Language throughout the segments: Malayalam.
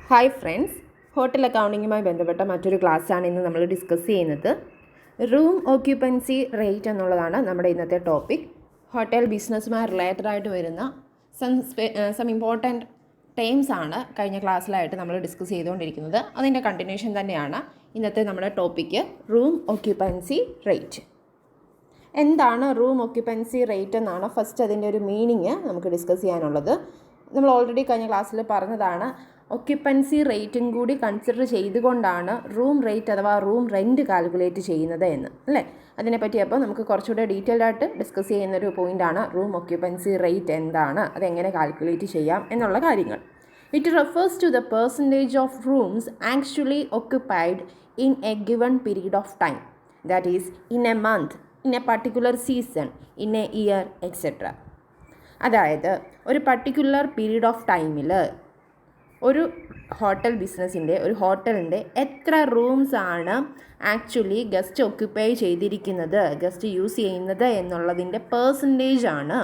ഹായ് ഫ്രണ്ട്സ്, ഹോട്ടൽ അക്കൗണ്ടിങ്ങുമായി ബന്ധപ്പെട്ട മറ്റൊരു ക്ലാസ്സാണ് ഇന്ന് നമ്മൾ ഡിസ്കസ് ചെയ്യുന്നത്. റൂം ഓക്യുപ്പൻസി റേറ്റ് എന്നുള്ളതാണ് നമ്മുടെ ഇന്നത്തെ ടോപ്പിക്. ഹോട്ടൽ ബിസിനസ്സുമായി റിലേറ്റഡ് ആയിട്ട് വരുന്ന സം ഇമ്പോർട്ടൻറ്റ് ടേംസ് ആണ് കഴിഞ്ഞ ക്ലാസ്സിലായിട്ട് നമ്മൾ ഡിസ്കസ് ചെയ്തുകൊണ്ടിരിക്കുന്നത്. അതിൻ്റെ കണ്ടിന്യൂഷൻ തന്നെയാണ് ഇന്നത്തെ നമ്മുടെ ടോപ്പിക്ക്, റൂം ഓക്യുപ്പൻസി റേറ്റ്. എന്താണ് റൂം ഓക്യുപ്പൻസി റേറ്റ് എന്നാണ് ഫസ്റ്റ് അതിൻ്റെ ഒരു മീനിങ് നമുക്ക് ഡിസ്കസ് ചെയ്യാനുള്ളത്. നമ്മൾ ഓൾറെഡി കഴിഞ്ഞ ക്ലാസ്സിൽ പറഞ്ഞതാണ്, ഒക്യുപ്പൻസി റേറ്റും കൂടി കൺസിഡർ ചെയ്തുകൊണ്ടാണ് റൂം റേറ്റ് അഥവാ റൂം റെൻറ്റ് കാൽക്കുലേറ്റ് ചെയ്യുന്നത് എന്ന്, അല്ലേ? അതിനെപ്പറ്റി അപ്പോൾ നമുക്ക് കുറച്ചുകൂടെ ഡീറ്റെയിൽഡ് ആയിട്ട് ഡിസ്കസ് ചെയ്യുന്നൊരു പോയിൻ്റാണ് റൂം ഒക്യുപ്പൻസി റേറ്റ് എന്താണ്, അതെങ്ങനെ കാൽക്കുലേറ്റ് ചെയ്യാം എന്നുള്ള കാര്യങ്ങൾ. It refers to the percentage of rooms actually occupied in a given period of time, that is in a month, in a particular season, in a year, etcetera. അതായത് ഒരു പർട്ടിക്കുലർ പീരീഡ് ഓഫ് ടൈമിൽ ഒരു ഹോട്ടലിൻ്റെ എത്ര റൂംസ് ആണ് ആക്ച്വലി ഗസ്റ്റ് ഒക്യുപ്പൈ ചെയ്തിരിക്കുന്നത്, ഗസ്റ്റ് യൂസ് ചെയ്യുന്നത് എന്നുള്ളതിൻ്റെ പെർസെൻറ്റേജ് ആണ്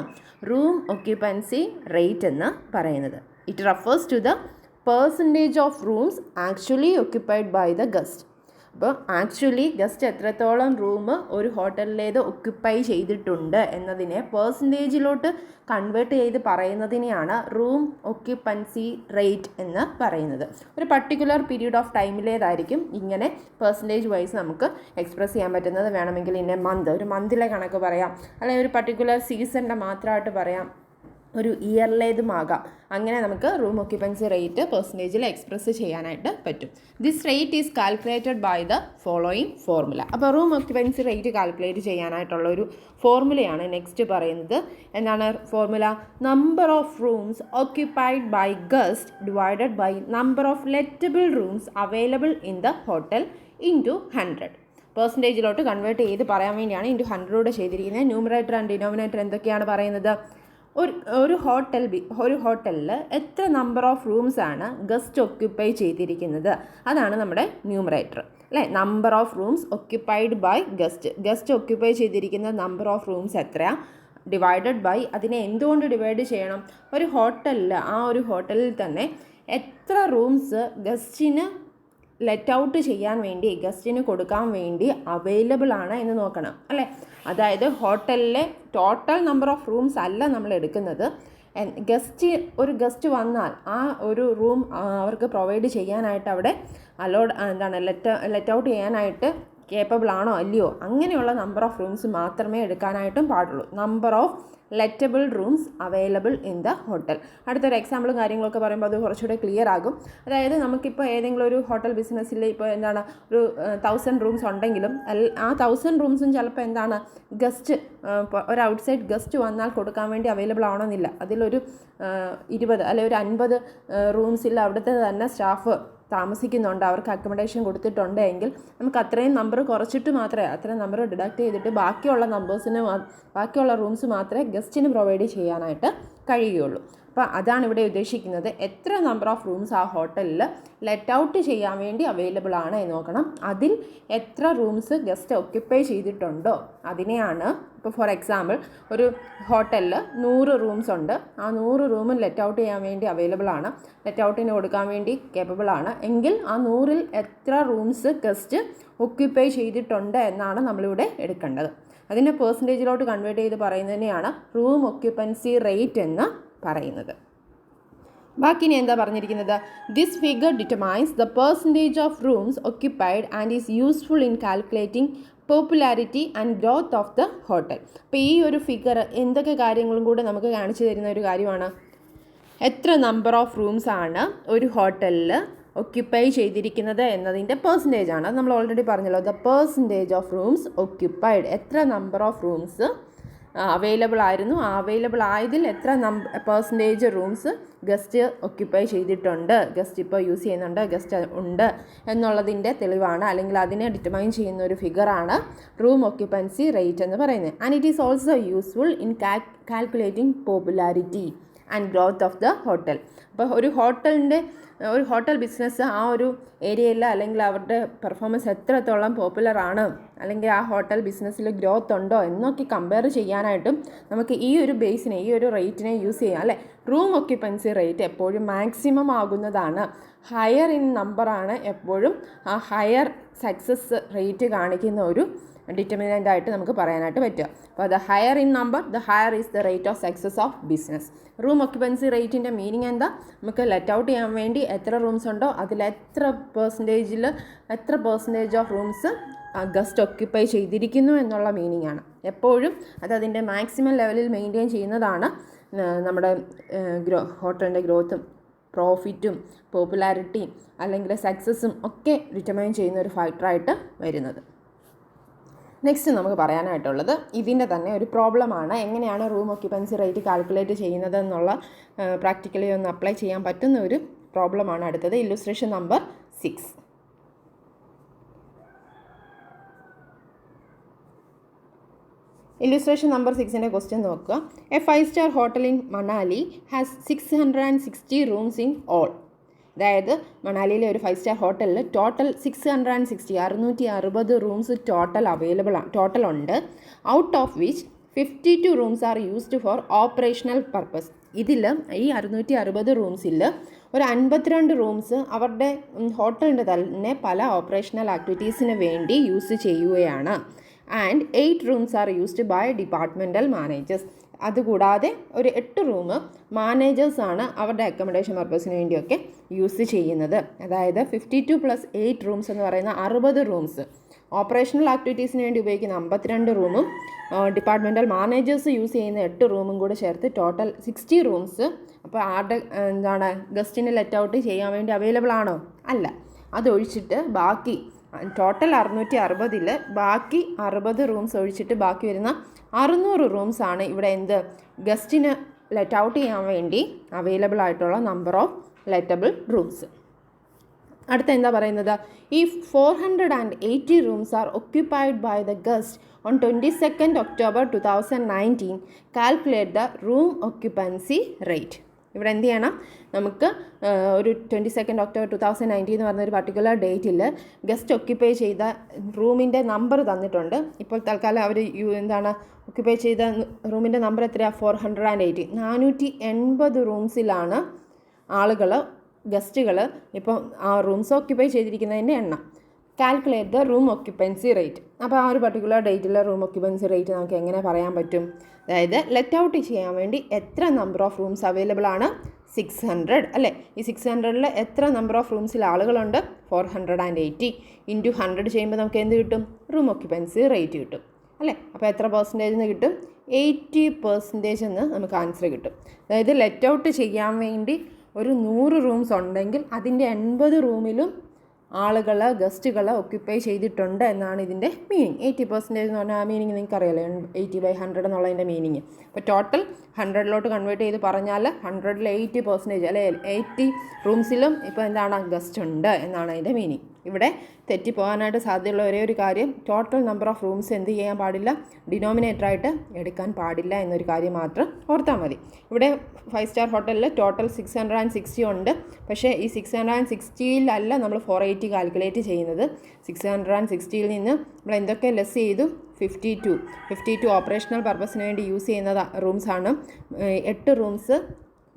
റൂം ഒക്യുപ്പൻസി റേറ്റ് എന്ന് പറയുന്നത്. It refers to the percentage of rooms actually occupied by the guest. അപ്പോൾ ആക്ച്വലി ഗസ്റ്റ് എത്രത്തോളം റൂം ഒരു ഹോട്ടലിലേത് ഒക്യുപ്പൈ ചെയ്തിട്ടുണ്ട് എന്നതിനെ പേഴ്സൻറ്റേജിലോട്ട് കൺവേർട്ട് ചെയ്ത് പറയുന്നതിനെയാണ് റൂം ഒക്യുപ്പൻസി റേറ്റ് എന്ന് പറയുന്നത്. ഒരു പർട്ടിക്കുലർ പീരീഡ് ഓഫ് ടൈമിലേതായിരിക്കും ഇങ്ങനെ പേഴ്സൻറ്റേജ് വൈസ് നമുക്ക് എക്സ്പ്രസ് ചെയ്യാൻ പറ്റുന്നത്. വേണമെങ്കിൽ ഇന്ന മന്ത്, ഒരു മന്തിലെ കണക്ക് പറയാം, അല്ലെങ്കിൽ ഒരു പർട്ടിക്കുലർ സീസണിൻ്റെ മാത്രമായിട്ട് പറയാം, ഒരു ഇയറിലേതുമാകാം. അങ്ങനെ നമുക്ക് റൂം ഒക്യുപ്പൻസി റേറ്റ് പെർസെൻറ്റേജിൽ എക്സ്പ്രസ് ചെയ്യാനായിട്ട് പറ്റും. This rate is calculated by the following formula. അപ്പോൾ റൂം ഒക്യുപ്പൻസി റേറ്റ് കാൽക്കുലേറ്റ് ചെയ്യാനായിട്ടുള്ള ഒരു ഫോർമുലയാണ് നെക്സ്റ്റ് പറയുന്നത്. എന്താണ് formula? Number of rooms occupied by guest divided by number of lettable rooms available in the hotel into 100. പെർസെൻറ്റേജിലോട്ട് കൺവേർട്ട് ചെയ്ത് പറയാൻ വേണ്ടിയാണ് ഇൻറ്റു 100 ചെയ്തിരിക്കുന്നത്. ന്യൂമറേറ്റർ ആൻഡ് ഡിനോമിനേറ്റർ എന്തൊക്കെയാണ് പറയുന്നത്? ഒരു ഹോട്ടലിൽ എത്ര നമ്പർ ഓഫ് റൂംസ് ആണ് ഗസ്റ്റ് ഒക്യുപ്പൈ ചെയ്തിരിക്കുന്നത്, അതാണ് നമ്മുടെ ന്യൂമറേറ്റർ, അല്ലേ? Number of rooms occupied by guest occupy ചെയ്തിരിക്കുന്ന നമ്പർ ഓഫ് റൂംസ് എത്രയാണ്, ഡിവൈഡഡ് ബൈ, അതിനെ എന്തുകൊണ്ട് ഡിവൈഡ് ചെയ്യണം? ഒരു ഹോട്ടലിൽ തന്നെ എത്ര റൂംസ് ഗസ്റ്റിന് ലെറ്റ് ഔട്ട് ചെയ്യാൻ വേണ്ടി, ഗസ്റ്റിന് കൊടുക്കാൻ വേണ്ടി അവൈലബിൾ ആണ് എന്ന് നോക്കണം, അല്ലേ? അതായത് ഹോട്ടലിലെ ടോട്ടൽ നമ്പർ ഓഫ് റൂംസ് അല്ല നമ്മൾ എടുക്കുന്നത്. ഒരു ഗസ്റ്റ് വന്നാൽ ആ ഒരു റൂം അവർക്ക് പ്രൊവൈഡ് ചെയ്യാനായിട്ട് അവിടെ ലെറ്റ് ഔട്ട് ചെയ്യാനായിട്ട് കേപ്പബിൾ ആണോ അല്ലയോ, അങ്ങനെയുള്ള നമ്പർ ഓഫ് റൂംസ് മാത്രമേ എടുക്കാനായിട്ടും പാടുള്ളൂ. Number of lettable rooms available in the hotel. അടുത്തൊരു എക്സാമ്പിളും കാര്യങ്ങളൊക്കെ പറയുമ്പോൾ അത് കുറച്ചുകൂടെ ക്ലിയർ ആകും. അതായത് നമുക്കിപ്പോൾ ഏതെങ്കിലും ഒരു ഹോട്ടൽ ബിസിനസ്സിൽ ഇപ്പോൾ ഒരു 1000 റൂംസ് ഉണ്ടെങ്കിലും ആ 1000 റൂംസും ചിലപ്പോൾ ഗസ്റ്റ് ഒരു ഔട്ട്സൈഡ് ഗസ്റ്റ് വന്നാൽ കൊടുക്കാൻ വേണ്ടി അവൈലബിൾ ആവണമെന്നില്ല. അതിലൊരു 20 അല്ലെങ്കിൽ ഒരു 50 റൂംസിൽ അവിടുത്തെ തന്നെ സ്റ്റാഫ് താമസിക്കുന്നുണ്ട്, അവർക്ക് അക്കോമഡേഷൻ കൊടുത്തിട്ടുണ്ട് എങ്കിൽ നമുക്ക് അത്രയും നമ്പർ അത്രയും നമ്പർ ഡിഡക്റ്റ് ചെയ്തിട്ട് ബാക്കിയുള്ള റൂംസ് മാത്രമേ ഗസ്റ്റിന് പ്രൊവൈഡ് ചെയ്യാനായിട്ട് കഴിയുകയുള്ളൂ. അപ്പോൾ അതാണ് ഇവിടെ ഉദ്ദേശിക്കുന്നത്. എത്ര നമ്പർ ഓഫ് റൂംസ് ആ ഹോട്ടലിൽ ലെറ്റ് ഔട്ട് ചെയ്യാൻ വേണ്ടി അവൈലബിൾ ആണ് എന്ന് നോക്കണം. അതിൽ എത്ര റൂംസ് ഗസ്റ്റ് ഒക്യുപ്പൈ ചെയ്തിട്ടുണ്ടോ അതിനെയാണ്. ഇപ്പോൾ ഫോർ എക്സാമ്പിൾ ഒരു ഹോട്ടലിൽ 100 റൂംസ് ഉണ്ട്, ആ 100 റൂമും ലെറ്റ് ഔട്ട് ചെയ്യാൻ വേണ്ടി അവൈലബിൾ ആണ്, ലെറ്റ് ഔട്ടിന് കൊടുക്കാൻ വേണ്ടി കേപ്പബിൾ ആണ് എങ്കിൽ ആ 100-ൽ എത്ര റൂംസ് ഗസ്റ്റ് ഒക്യുപ്പൈ ചെയ്തിട്ടുണ്ട് എന്നാണ് നമ്മളിവിടെ എടുക്കേണ്ടത്. അതിനെ പെർസെൻറ്റേജിലോട്ട് കൺവേർട്ട് ചെയ്ത് പറയുന്നതിനെയാണ് റൂം ഒക്യുപ്പൻസി റേറ്റ് എന്ന് പറയുന്നത്. ബാക്കിനി എന്താ പറഞ്ഞിരിക്കുന്നത്? This figure determines the percentage of rooms occupied and is useful in calculating popularity and growth of the hotel. അപ്പോൾ ഈ ഒരു ഫിഗർ എന്തൊക്കെ കാര്യങ്ങളും കൂടെ നമുക്ക് കാണിച്ചു തരുന്ന ഒരു കാര്യമാണ്. എത്ര നമ്പർ ഓഫ് റൂംസ് ആണ് ഒരു ഹോട്ടലിൽ ഒക്യുപ്പൈ ചെയ്തിരിക്കുന്നത് എന്നതിൻ്റെ പെർസെൻറ്റേജ് ആണ്. നമ്മൾ ഓൾറെഡി പറഞ്ഞല്ലോ, the percentage of rooms occupied, എത്ര നമ്പർ ഓഫ് റൂംസ് അവൈലബിൾ ആയിരുന്നു, ആ അവൈലബിൾ ആയതിൽ എത്ര പെർസെൻറ്റേജ് റൂംസ് ഗസ്റ്റ് ഒക്യുപ്പൈ ചെയ്തിട്ടുണ്ട്, ഗസ്റ്റ് ഇപ്പോൾ യൂസ് ചെയ്യുന്നുണ്ട്, ഗസ്റ്റ് ഉണ്ട് എന്നുള്ളതിൻ്റെ തെളിവാണ്, അല്ലെങ്കിൽ അതിനെ ഡിറ്റർമൈൻ ചെയ്യുന്ന ഒരു ഫിഗറാണ് റൂം ഒക്യുപ്പൻസി റേറ്റ് എന്ന് പറയുന്നത്. And it is also useful in calculating popularity and growth of the hotel. അപ്പോൾ ഒരു ഹോട്ടൽ ബിസിനസ് ആ ഒരു ഏരിയയിൽ അല്ലെങ്കിൽ അവരുടെ പെർഫോമൻസ് എത്രത്തോളം പോപ്പുലർ ആണ്, അല്ലെങ്കിൽ ആ ഹോട്ടൽ ബിസിനസ്സിൽ ഗ്രോത്ത് ഉണ്ടോ എന്നൊക്കെ കമ്പയർ ചെയ്യാനായിട്ടും നമുക്ക് ഈ ഒരു ബേസിനെ, ഈ ഒരു റേറ്റിനെ യൂസ് ചെയ്യാം അല്ലേ. റൂം ഒക്യുപ്പൻസി റേറ്റ് എപ്പോഴും മാക്സിമം ആകുന്നതാണ്. ഹയർ ഇൻ നമ്പറാണ് എപ്പോഴും ആ ഹയർ സക്സസ് റേറ്റ് കാണിക്കുന്ന ഒരു ഡിറ്റർമിനൻ്റ് ആയിട്ട് നമുക്ക് പറയാനായിട്ട് പറ്റുക. അപ്പോൾ the higher in number the higher is the rate of success of business. Room occupancy റേറ്റിൻ്റെ മീനിങ് എന്താ? നമുക്ക് ലെറ്റ് ഔട്ട് ചെയ്യാൻ വേണ്ടി എത്ര റൂംസ് ഉണ്ടോ അതിൽ എത്ര percentage of rooms guest occupy ചെയ്തിരിക്കുന്നു എന്നുള്ള മീനിങ് ആണ്. എപ്പോഴും അതിൻ്റെ മാക്സിമം ലെവലിൽ മെയിൻറ്റെയിൻ ചെയ്യുന്നതാണ് നമ്മുടെ ഹോട്ടലിൻ്റെ ഗ്രോത്തും പ്രോഫിറ്റും പോപ്പുലാരിറ്റിയും അല്ലെങ്കിൽ സക്സസ്സും ഒക്കെ ഡിറ്റർമൈൻ ചെയ്യുന്ന ഒരു ഫാക്ടറായിട്ട് വരുന്നത്. നെക്സ്റ്റ് നമുക്ക് പറയാനായിട്ടുള്ളത് ഇതിൻ്റെ തന്നെ ഒരു പ്രോബ്ലമാണ്. എങ്ങനെയാണ് റൂം ഒക്യുപ്പൻസി റേറ്റ് കാൽക്കുലേറ്റ് ചെയ്യുന്നത് എന്നുള്ള പ്രാക്ടിക്കലി ഒന്ന് അപ്ലൈ ചെയ്യാൻ പറ്റുന്ന ഒരു പ്രോബ്ലമാണ് അടുത്തത്. Illustration number 6. ഇല്ലുസ്ട്രേഷൻ നമ്പർ 6ൻ്റെ ക്വസ്റ്റ്യൻ നോക്കുക. A 5-star hotel in Manali has 660 rooms in all. അതായത് മണാലിയിലെ ഒരു 5-star ഹോട്ടലിൽ ടോട്ടൽ 660 റൂംസ് ടോട്ടൽ ഉണ്ട്. Out of which 52 rooms are used for operational purpose. ഇതിൽ ഈ 660 റൂംസിൽ ഒരു 52 റൂംസ് അവരുടെ ഹോട്ടലിൻ്റെ തന്നെ പല ഓപ്പറേഷണൽ ആക്ടിവിറ്റീസിന് വേണ്ടി യൂസ് ചെയ്യുകയാണ്. And 8 rooms are used by departmental managers. അതുകൂടാതെ ഒരു 8 റൂം മാനേജേഴ്സാണ് അവരുടെ അക്കോമഡേഷൻ പർപ്പസിന് വേണ്ടിയൊക്കെ യൂസ് ചെയ്യുന്നത്. അതായത് 52 + 8 റൂംസ് എന്ന് പറയുന്ന 60 റൂംസ്, ഓപ്പറേഷണൽ ആക്ടിവിറ്റീസിന് വേണ്ടി ഉപയോഗിക്കുന്ന 52 റൂമും ഡിപ്പാർട്ട്മെൻറ്റൽ മാനേജേഴ്സ് യൂസ് ചെയ്യുന്ന 8 റൂമും കൂടെ ചേർത്ത് ടോട്ടൽ 60 റൂംസ്. അപ്പോൾ ആരുടെ ഗസ്റ്റിന് ലെറ്റ് ഔട്ട് ചെയ്യാൻ വേണ്ടി അവൈലബിൾ ആണോ? അല്ല. അതൊഴിച്ചിട്ട് ബാക്കി ടോട്ടൽ 660-ൽ ബാക്കി 60 റൂംസ് ഒഴിച്ചിട്ട് ബാക്കി വരുന്ന 600 റൂംസ് ആണ് ഇവിടെ ഗസ്റ്റിന് ലെറ്റ് ഔട്ട് ചെയ്യാൻ വേണ്ടി അവൈലബിൾ ആയിട്ടുള്ള നമ്പർ ഓഫ് ലെറ്റബിൾ റൂംസ്. അടുത്ത എന്താ പറയുന്നത്? ഈ 480 rooms are occupied by the guest on 22 October 2019. Calculate the room occupancy rate. ഇവിടെ എന്ത് ചെയ്യണം? നമുക്ക് ഒരു 22 October 2019 എന്ന് പറഞ്ഞൊരു പർട്ടിക്കുലർ ഡേറ്റിൽ ഗസ്റ്റ് ഒക്യുപ്പൈ ചെയ്ത റൂമിൻ്റെ നമ്പർ തന്നിട്ടുണ്ട്. ഇപ്പോൾ തൽക്കാലം അവർ ഒക്യുപ്പൈ ചെയ്ത റൂമിൻ്റെ നമ്പർ എത്രയാണ്? 480. 480 റൂംസിലാണ് ഗസ്റ്റുകൾ ഇപ്പോൾ ആ റൂംസ് ഒക്യുപ്പൈ ചെയ്തിരിക്കുന്നതിൻ്റെ എണ്ണം. Calculate the room occupancy rate. അപ്പോൾ ആ ഒരു പർട്ടിക്കുലർ ഡേറ്റിലെ റൂം ഒക്യുപ്പൻസി റേറ്റ് നമുക്ക് എങ്ങനെ പറയാൻ പറ്റും? അതായത് ലെറ്റ് ഔട്ട് ചെയ്യാൻ വേണ്ടി എത്ര നമ്പർ ഓഫ് റൂംസ് അവൈലബിൾ ആണ്? 600 അല്ലേ. ഈ 600-ൽ എത്ര നമ്പർ ഓഫ് റൂംസിൽ ആളുകളുണ്ട്? 480 ഇൻറ്റു 100 ചെയ്യുമ്പോൾ നമുക്ക് എന്ത് കിട്ടും? റൂം ഒക്യുപ്പൻസി റേറ്റ് കിട്ടും അല്ലേ. അപ്പോൾ എത്ര പെർസെൻറ്റേജ് എന്ന് കിട്ടും? 80% എന്ന് നമുക്ക് ആൻസർ കിട്ടും. അതായത് ലെറ്റ് ഔട്ട് ചെയ്യാൻ വേണ്ടി ഒരു 100 റൂംസ് ഉണ്ടെങ്കിൽ അതിൻ്റെ 80 റൂമിലും ഗസ്റ്റുകൾ ഒക്യുപ്പൈ ചെയ്തിട്ടുണ്ട് എന്നാണ് ഇതിൻ്റെ മീനിങ്. 80% എന്ന് പറഞ്ഞാൽ ആ മീനിങ് നിങ്ങൾക്ക് അറിയാലോ, 80/100 എന്നുള്ളതിൻ്റെ മീനിങ്. അപ്പോൾ ടോട്ടൽ 100-ലോട്ട് കൺവേർട്ട് ചെയ്ത് പറഞ്ഞാൽ 100-ൽ 80% അല്ലെ 80 റൂംസിലും ഇപ്പോൾ ഗസ്റ്റ് ഉണ്ട് എന്നാണ് അതിൻ്റെ മീനിങ്. ഇവിടെ തെറ്റിപ്പോകാനായിട്ട് സാധ്യതയുള്ള ഒരേ ഒരു കാര്യം, ടോട്ടൽ നമ്പർ ഓഫ് റൂംസ് എന്ത് ചെയ്യാൻ പാടില്ല? ഡിനോമിനേറ്ററായിട്ട് എടുക്കാൻ പാടില്ല എന്നൊരു കാര്യം മാത്രം ഓർത്താൽ മതി. ഇവിടെ 5-star ഹോട്ടലിൽ ടോട്ടൽ 660 ഉണ്ട്. പക്ഷേ ഈ 660-ലല്ല നമ്മൾ 480 കാൽക്കുലേറ്റ് ചെയ്യുന്നത്. 660-ൽ നിന്ന് നമ്മൾ എന്തൊക്കെ ലെസ് ചെയ്തു? 52 ഓപ്പറേഷണൽ പർപ്പസിന് വേണ്ടി യൂസ് ചെയ്യുന്ന റൂംസാണ്. 8 റൂംസ്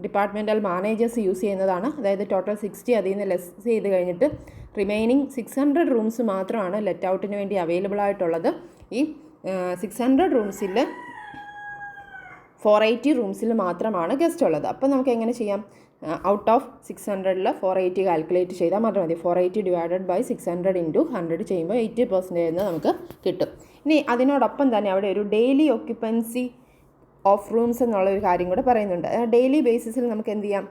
ഡിപ്പാർട്ട്മെൻറ്റൽ മാനേജേഴ്സ് യൂസ് ചെയ്യുന്നതാണ്. അതായത് ടോട്ടൽ 60 അതിൽ നിന്ന് ലെസ് ചെയ്ത് കഴിഞ്ഞിട്ട് റിമൈനിങ് 600 റൂംസ് മാത്രമാണ് ലെറ്റ് ഔട്ടിന് വേണ്ടി അവൈലബിൾ ആയിട്ടുള്ളത്. ഈ 600 റൂംസിൽ 480 റൂംസിൽ മാത്രമാണ് ഗസ്റ്റ് ഉള്ളത്. അപ്പോൾ നമുക്ക് എങ്ങനെ ചെയ്യാം? ഔട്ട് ഓഫ് 600-ൽ 480 കാൽക്കുലേറ്റ് ചെയ്താൽ മാത്രം മതി. 480 ഡിവൈഡഡ് ബൈ 600 ഇൻറ്റു 100 ചെയ്യുമ്പോൾ 80% എന്ന് നമുക്ക് കിട്ടും. ഇനി അതിനോടൊപ്പം തന്നെ അവിടെ ഒരു ഡെയിലി ഒക്യുപ്പൻസി ഓഫ് റൂംസ് എന്നുള്ളൊരു കാര്യം കൂടെ പറയുന്നുണ്ട്. ഡെയിലി ബേസിസിൽ നമുക്ക് എന്ത് ചെയ്യാം?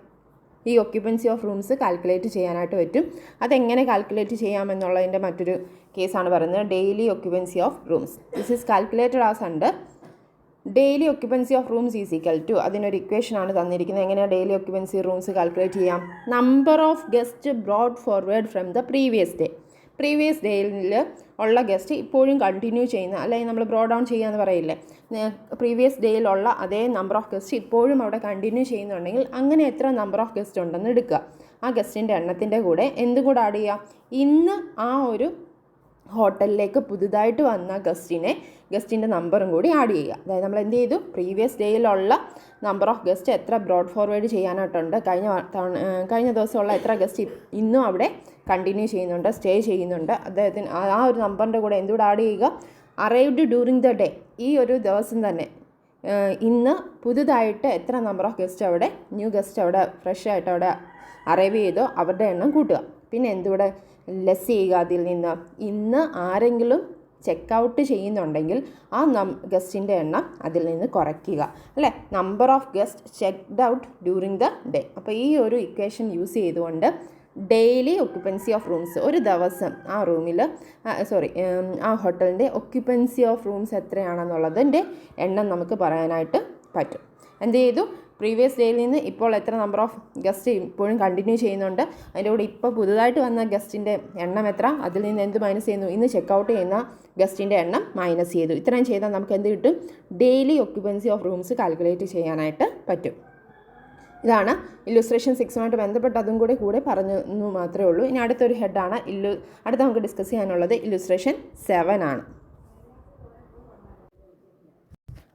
ഈ ഒക്യുപ്പൻസി ഓഫ് റൂംസ് കാൽക്കുലേറ്റ് ചെയ്യാനായിട്ട് പറ്റും. അതെങ്ങനെ കാൽക്കുലേറ്റ് ചെയ്യാമെന്നുള്ളതിൻ്റെ മറ്റൊരു കേസാണ് പറയുന്നത്. Daily occupancy of rooms. This is calculated as under daily occupancy of rooms is equal to, അതിനൊരു ഇക്വേഷനാണ് തന്നിരിക്കുന്നത്. എങ്ങനെയാണ് ഡെയിലി ഒക്യുപ്പൻസി റൂംസ് കാൽക്കുലേറ്റ് ചെയ്യാം? Number of guest brought forward from the previous day. Previous ഡേയിൽ ഉള്ള ഗസ്റ്റ് ഇപ്പോഴും കണ്ടിന്യൂ ചെയ്യുന്ന, അല്ലെങ്കിൽ നമ്മൾ ബ്രോ ഡൗൺ ചെയ്യാന്ന് പറയില്ലേ, പ്രീവിയസ് ഡേയിലുള്ള അതേ നമ്പർ ഓഫ് ഗസ്റ്റ് ഇപ്പോഴും അവിടെ കണ്ടിന്യൂ ചെയ്യുന്നുണ്ടെങ്കിൽ അങ്ങനെ എത്ര നമ്പർ ഓഫ് ഗസ്റ്റ് ഉണ്ടെന്ന് എടുക്കുക. ആ ഗസ്റ്റിൻ്റെ എണ്ണത്തിൻ്റെ കൂടെ എന്തും കൂടെ ആഡ് ചെയ്യുക, ഇന്ന് ആ ഒരു ഹോട്ടലിലേക്ക് പുതുതായിട്ട് വന്ന ഗസ്റ്റിൻ്റെ നമ്പറും കൂടി ആഡ് ചെയ്യുക. അതായത് നമ്മൾ എന്ത് ചെയ്തു, പ്രീവിയസ് ഡേയിലുള്ള നമ്പർ ഓഫ് ഗസ്റ്റ് എത്ര ബ്രോഡ് ഫോർവേഡ് ചെയ്യാനായിട്ടുണ്ട്, കഴിഞ്ഞ ദിവസമുള്ള എത്ര ഗസ്റ്റ് ഇന്നും അവിടെ കണ്ടിന്യൂ ചെയ്യുന്നുണ്ട്, സ്റ്റേ ചെയ്യുന്നുണ്ട്, അദ്ദേഹത്തിന് ആ ഒരു നമ്പറിൻ്റെ കൂടെ എന്തുകൂടെ ആഡ് ചെയ്യുക, അറൈവ്ഡ് ഡ്യൂറിങ് ദ ഡേ, ഈ ഒരു ദിവസം തന്നെ ഇന്ന് പുതുതായിട്ട് എത്ര നമ്പർ ഓഫ് ഗസ്റ്റ് അവിടെ, ന്യൂ ഗസ്റ്റ് അവിടെ ഫ്രഷ് ആയിട്ട് അവിടെ അറൈവ് ചെയ്തോ അവരുടെ എണ്ണം കൂട്ടുക. പിന്നെ എന്തുകൂടെ ലെസ് ചെയ്യുക, അതിൽ നിന്ന് ഇന്ന് ആരെങ്കിലും ചെക്ക് ഔട്ട് ചെയ്യുന്നുണ്ടെങ്കിൽ ആ ഗസ്റ്റിൻ്റെ എണ്ണം അതിൽ നിന്ന് കുറയ്ക്കുക, അല്ലേ, number of guest checked out during the day. അപ്പോൾ ഈ ഒരു ഇക്വേഷൻ യൂസ് ചെയ്തുകൊണ്ട് ഡെയിലി ഒക്യുപ്പൻസി ഓഫ് റൂംസ്, ഒരു ദിവസം ആ റൂമിൽ ആ ഹോട്ടലിൻ്റെ ഒക്യുപ്പൻസി ഓഫ് റൂംസ് എത്രയാണെന്നുള്ളതിൻ്റെ എണ്ണം നമുക്ക് പറയാനായിട്ട് പറ്റും. എന്ത് ചെയ്തു, പ്രീവിയസ് ഡേയിൽ നിന്ന് ഇപ്പോൾ എത്ര നമ്പർ ഓഫ് ഗസ്റ്റ് ഇപ്പോഴും കണ്ടിന്യൂ ചെയ്യുന്നുണ്ട്, അതിൻ്റെ കൂടെ ഇപ്പോൾ പുതുതായിട്ട് വന്ന ഗസ്റ്റിൻ്റെ എണ്ണം എത്ര, അതിൽ നിന്ന് എന്ത് മൈനസ് ചെയ്യുന്നു, ഇന്ന് ചെക്കൗട്ട് ചെയ്യുന്ന ഗസ്റ്റിൻ്റെ എണ്ണം മൈനസ് ചെയ്തു. ഇത്രയും ചെയ്താൽ നമുക്ക് എന്ത് കിട്ടും, daily occupancy of rooms calculate ചെയ്യാനായിട്ട് പറ്റും. ഇതാണ് ഇല്ലുസ്ട്രേഷൻ 6 ബന്ധപ്പെട്ട് അതും കൂടെ പറഞ്ഞു മാത്രമേ ഉള്ളൂ. ഇനി അടുത്തൊരു ഹെഡാണ് അടുത്ത നമുക്ക് ഡിസ്കസ് ചെയ്യാനുള്ളത് ഇല്ലുസ്ട്രേഷൻ 7 ആണ്.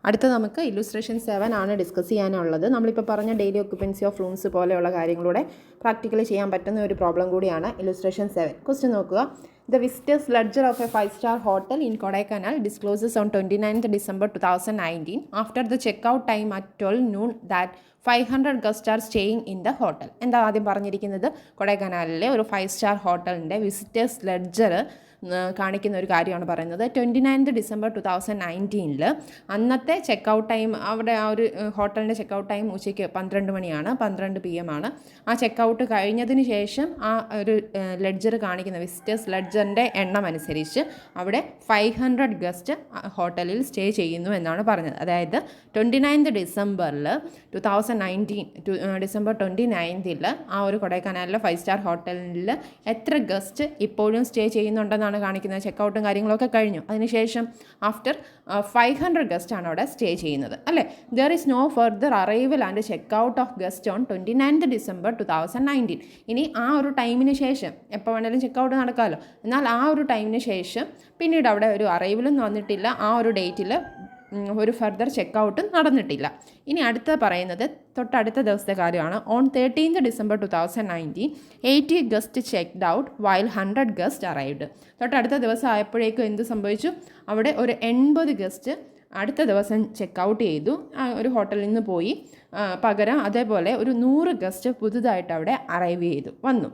അടുത്ത നമുക്ക് ഇല്ലുസ്ട്രേഷൻ 7 ആണ് ഡിസ്കസ് ചെയ്യാനുള്ളത്. നമ്മളിപ്പോൾ പറഞ്ഞ ഡെയിലി ഒക്യുപ്പൻസി ഓഫ് റൂംസ് പോലെയുള്ള കാര്യങ്ങളുടെ പ്രാക്ടിക്കലി ചെയ്യാൻ പറ്റുന്ന ഒരു പ്രോബ്ലം കൂടിയാണ് ഇല്ലുസ്ട്രേഷൻ 7. ക്വസ്റ്റ്യൻ നോക്കുക. The visitors ledger of a 5-star hotel in Kodaikanal discloses on 29th December 2019 after the checkout time at 12 noon that 500 guests are staying in the hotel. എന്താ ആദ്യം പറഞ്ഞിരിക്കുന്നത്, കൊടൈക്കനാലിലെ ഒരു 5-star ഹോട്ടലിൻ്റെ വിസിറ്റേഴ്സ് ലെഡ്ജർ കാണിക്കുന്ന ഒരു കാര്യമാണ് പറയുന്നത്. 29th December 2019 അന്നത്തെ ചെക്കൗട്ട് ടൈം, അവിടെ ആ ഒരു ഹോട്ടലിൻ്റെ ചെക്കൗട്ട് ടൈം ഉച്ചയ്ക്ക് 12 മണിയാണ്, 12 PM ആണ്. ആ ചെക്കൗട്ട് കഴിഞ്ഞതിന് ശേഷം ആ ഒരു ലെഡ്ജർ കാണിക്കുന്ന വിസിറ്റേഴ്സ് ലെഡ്ജറിൻ്റെ എണ്ണം അനുസരിച്ച് അവിടെ 500 ഗസ്റ്റ് ഹോട്ടലിൽ സ്റ്റേ ചെയ്യുന്നു എന്നാണ് പറഞ്ഞത്. അതായത് 29th December 2019 December 29th ആ ഒരു കൊടൈക്കനാലിലെ 5-star ഹോട്ടലിൽ എത്ര ഗസ്റ്റ് ഇപ്പോഴും സ്റ്റേ ചെയ്യുന്നുണ്ടെന്നാണ് കാണിക്കുന്നത്. ചെക്കൗട്ടും കാര്യങ്ങളൊക്കെ കഴിഞ്ഞു. അതിനുശേഷം ആഫ്റ്റർ 500 ഗസ്റ്റ് ആണ് അവിടെ സ്റ്റേ ചെയ്യുന്നത്, അല്ലേ. There is no further arrival and checkout of guest on 29th December 2019. ഇനി ആ ഒരു ടൈമിന് ശേഷം എപ്പോൾ വേണമെങ്കിലും ചെക്കൗട്ട് നടക്കാമല്ലോ, എന്നാൽ ആ ഒരു ടൈമിന് ശേഷം പിന്നീട് അവിടെ ഒരു അറൈവലും വന്നിട്ടില്ല, ആ ഒരു ഡേറ്റിൽ ഒരു ഫർദർ ചെക്കൗട്ട് നടന്നിട്ടില്ല. ഇനി അടുത്ത പറയുന്നത് തൊട്ടടുത്ത ദിവസത്തെ കാര്യമാണ്. On 13th December 2019 80 guest checked out while 100 guest arrived. തൊട്ടടുത്ത ദിവസം ആയപ്പോഴേക്കും എന്ത് സംഭവിച്ചു, അവിടെ ഒരു 80 ഗസ്റ്റ് അടുത്ത ദിവസം ചെക്കൗട്ട് ചെയ്തു, ഒരു ഹോട്ടലിൽ നിന്ന് പോയി. പകരം അതേപോലെ ഒരു 100 ഗസ്റ്റ് പുതുതായിട്ട് അവിടെ അറൈവ് ചെയ്തു വന്നു.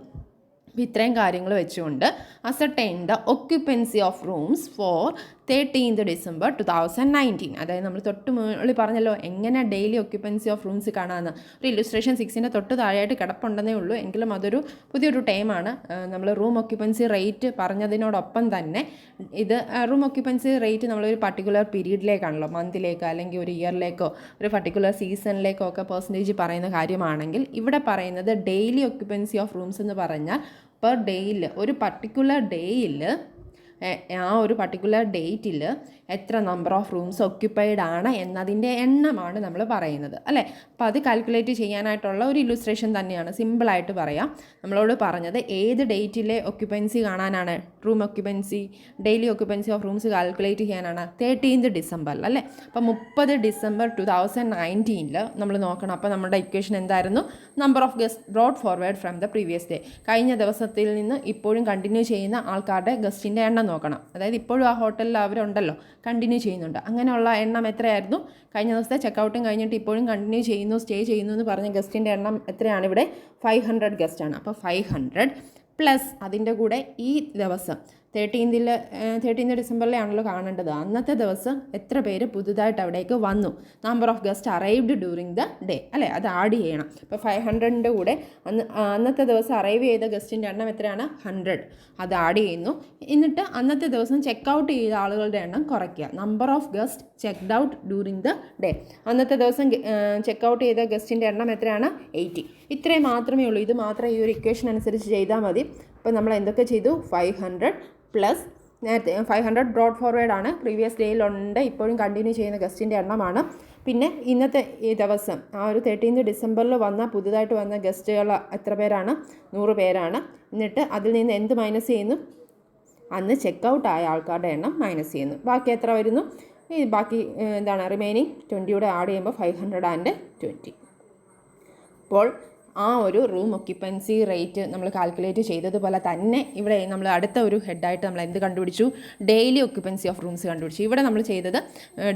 അപ്പോൾ ഇത്രയും കാര്യങ്ങൾ വെച്ചുകൊണ്ട് ascertain the occupancy of rooms for 13th December 2019. അതായത് നമ്മൾ തൊട്ട് മുകളിൽ പറഞ്ഞല്ലോ എങ്ങനെ ഡെയിലി ഒക്യുപ്പൻസി ഓഫ് റൂംസ് കാണാമെന്ന്. ഒരു ഇല്ലുസ്ട്രേഷൻ 6 തൊട്ട് താഴെയായിട്ട് കിടപ്പുണ്ടെന്നേ ഉള്ളൂ, എങ്കിലും അതൊരു പുതിയൊരു ടൈമാണ്. നമ്മൾ റൂം ഒക്യുപ്പൻസി റേറ്റ് പറഞ്ഞതിനോടൊപ്പം തന്നെ ഇത് റൂം ഒക്യുപ്പൻസി റേറ്റ് നമ്മളൊരു പർട്ടിക്കുലർ പീരീഡിലേക്കാണല്ലോ, മന്തിലേക്കോ അല്ലെങ്കിൽ ഒരു ഇയറിലേക്കോ ഒരു പർട്ടിക്കുലർ സീസണിലേക്കോ ഒക്കെ പെർസെൻറ്റേജ് പറയുന്ന കാര്യമാണെങ്കിൽ ഇവിടെ പറയുന്നത് ഡെയിലി ഒക്യുപ്പൻസി ഓഫ് റൂംസ് എന്ന് പറഞ്ഞാൽ പെർ ഡേയിൽ, ഒരു പർട്ടിക്കുലർ ഡേയിൽ, ആ ഒരു പർട്ടിക്കുലർ ഡേറ്റിൽ എത്ര നമ്പർ ഓഫ് റൂംസ് ഒക്യുപ്പൈഡ് ആണ് എന്നതിൻ്റെ എണ്ണമാണ് നമ്മൾ പറയുന്നത്, അല്ലേ. അപ്പോൾ അത് കാൽക്കുലേറ്റ് ചെയ്യാനായിട്ടുള്ള ഒരു ഇല്ലുസ്ട്രേഷൻ തന്നെയാണ്. സിമ്പിളായിട്ട് പറയാം, നമ്മളോട് പറഞ്ഞത് ഏത് ഡേറ്റിലെ ഒക്യുപ്പൻസി കാണാനാണ്, room occupancy daily occupancy of rooms calculate ചെയ്യാനാണ് 13th December, അല്ലേ. അപ്പോൾ 30 December 2019 നമ്മൾ നോക്കണം. അപ്പോൾ നമ്മുടെ ഇക്വേഷൻ എന്തായിരുന്നു, number of guest brought forward from the previous day, കഴിഞ്ഞ ദിവസത്തിൽ നിന്ന് ഇപ്പോഴും കണ്ടിന്യൂ ചെയ്യുന്ന ആൾക്കാരുടെ ഗസ്റ്റിൻ്റെ എണ്ണം നോക്കണം. അതായത് ഇപ്പോഴും ആ ഹോട്ടലിൽ അവരുണ്ടല്ലോ, കണ്ടിന്യൂ ചെയ്യുന്നുണ്ട്, അങ്ങനെയുള്ള എണ്ണം എത്രയായിരുന്നു, കഴിഞ്ഞ ദിവസത്തെ ചെക്കൗട്ടും കഴിഞ്ഞിട്ട് ഇപ്പോഴും കണ്ടിന്യൂ ചെയ്യുന്നു, സ്റ്റേ ചെയ്യുന്നു എന്ന് പറഞ്ഞ ഗസ്റ്റിൻ്റെ എണ്ണം എത്രയാണ്, ഇവിടെ 500 ഗസ്റ്റാണ്. അപ്പോൾ 500 പ്ലസ് അതിൻ്റെ കൂടെ ഈ ദിവസം 13th December ആണല്ലോ കാണേണ്ടത്, അന്നത്തെ ദിവസം എത്ര പേര് പുതുതായിട്ട് അവിടേക്ക് വന്നു, number of guest arrived during the day, അല്ലേ, അത് ആഡ് ചെയ്യണം. അപ്പോൾ 500ൻ്റെ കൂടെ അന്നത്തെ ദിവസം അറൈവ് ചെയ്ത ഗസ്റ്റിൻ്റെ എണ്ണം എത്രയാണ്, 100, അത് ആഡ് ചെയ്യുന്നു. എന്നിട്ട് അന്നത്തെ ദിവസം ചെക്കൗട്ട് ചെയ്ത ആളുകളുടെ എണ്ണം കുറയ്ക്കുക, number of guest checked out during the day. അന്നത്തെ ദിവസം ചെക്കൗട്ട് ചെയ്ത ഗസ്റ്റിൻ്റെ എണ്ണം എത്രയാണ്, 80. ഇത്രയും മാത്രമേ ഉള്ളൂ. ഇത് മാത്രം ഈ ഒരു ഇക്വേഷൻ അനുസരിച്ച് ചെയ്താൽ മതി. അപ്പോൾ നമ്മൾ എന്തൊക്കെ ചെയ്തു? 500 പ്ലസ് നേരത്തെ 500 ബ്രോഡ് ഫോർവേഡ് ആണ്, പ്രീവിയസ് ഡേയിലുണ്ട്, ഇപ്പോഴും കണ്ടിന്യൂ ചെയ്യുന്ന ഗസ്റ്റിൻ്റെ എണ്ണമാണ്. പിന്നെ ഇന്നത്തെ ഈ ദിവസം ആ ഒരു 13 ഡിസംബറിൽ പുതുതായിട്ട് വന്ന ഗസ്റ്റുകൾ എത്ര പേരാണ്? 100 പേരാണ്. എന്നിട്ട് അതിൽ നിന്ന് എന്ത് മൈനസ് ചെയ്യുന്നു? അന്ന് ചെക്കൗട്ട് ആയ ആൾക്കാരുടെ എണ്ണം മൈനസ് ചെയ്യുന്നു. ബാക്കി എത്ര വരുന്നു? ഈ ബാക്കി റിമൈനിങ് 20 ആഡ് ചെയ്യുമ്പോൾ 520. അപ്പോൾ ആ ഒരു റൂം ഒക്യുപ്പൻസി റേറ്റ് നമ്മൾ കാൽക്കുലേറ്റ് ചെയ്തതുപോലെ തന്നെ ഇവിടെ നമ്മൾ അടുത്ത ഒരു ഹെഡായിട്ട് നമ്മൾ എന്ത് കണ്ടുപിടിച്ചു? ഡെയിലി ഒക്യുപ്പൻസി ഓഫ് റൂംസ് കണ്ടുപിടിച്ചു. ഇവിടെ നമ്മൾ ചെയ്തത്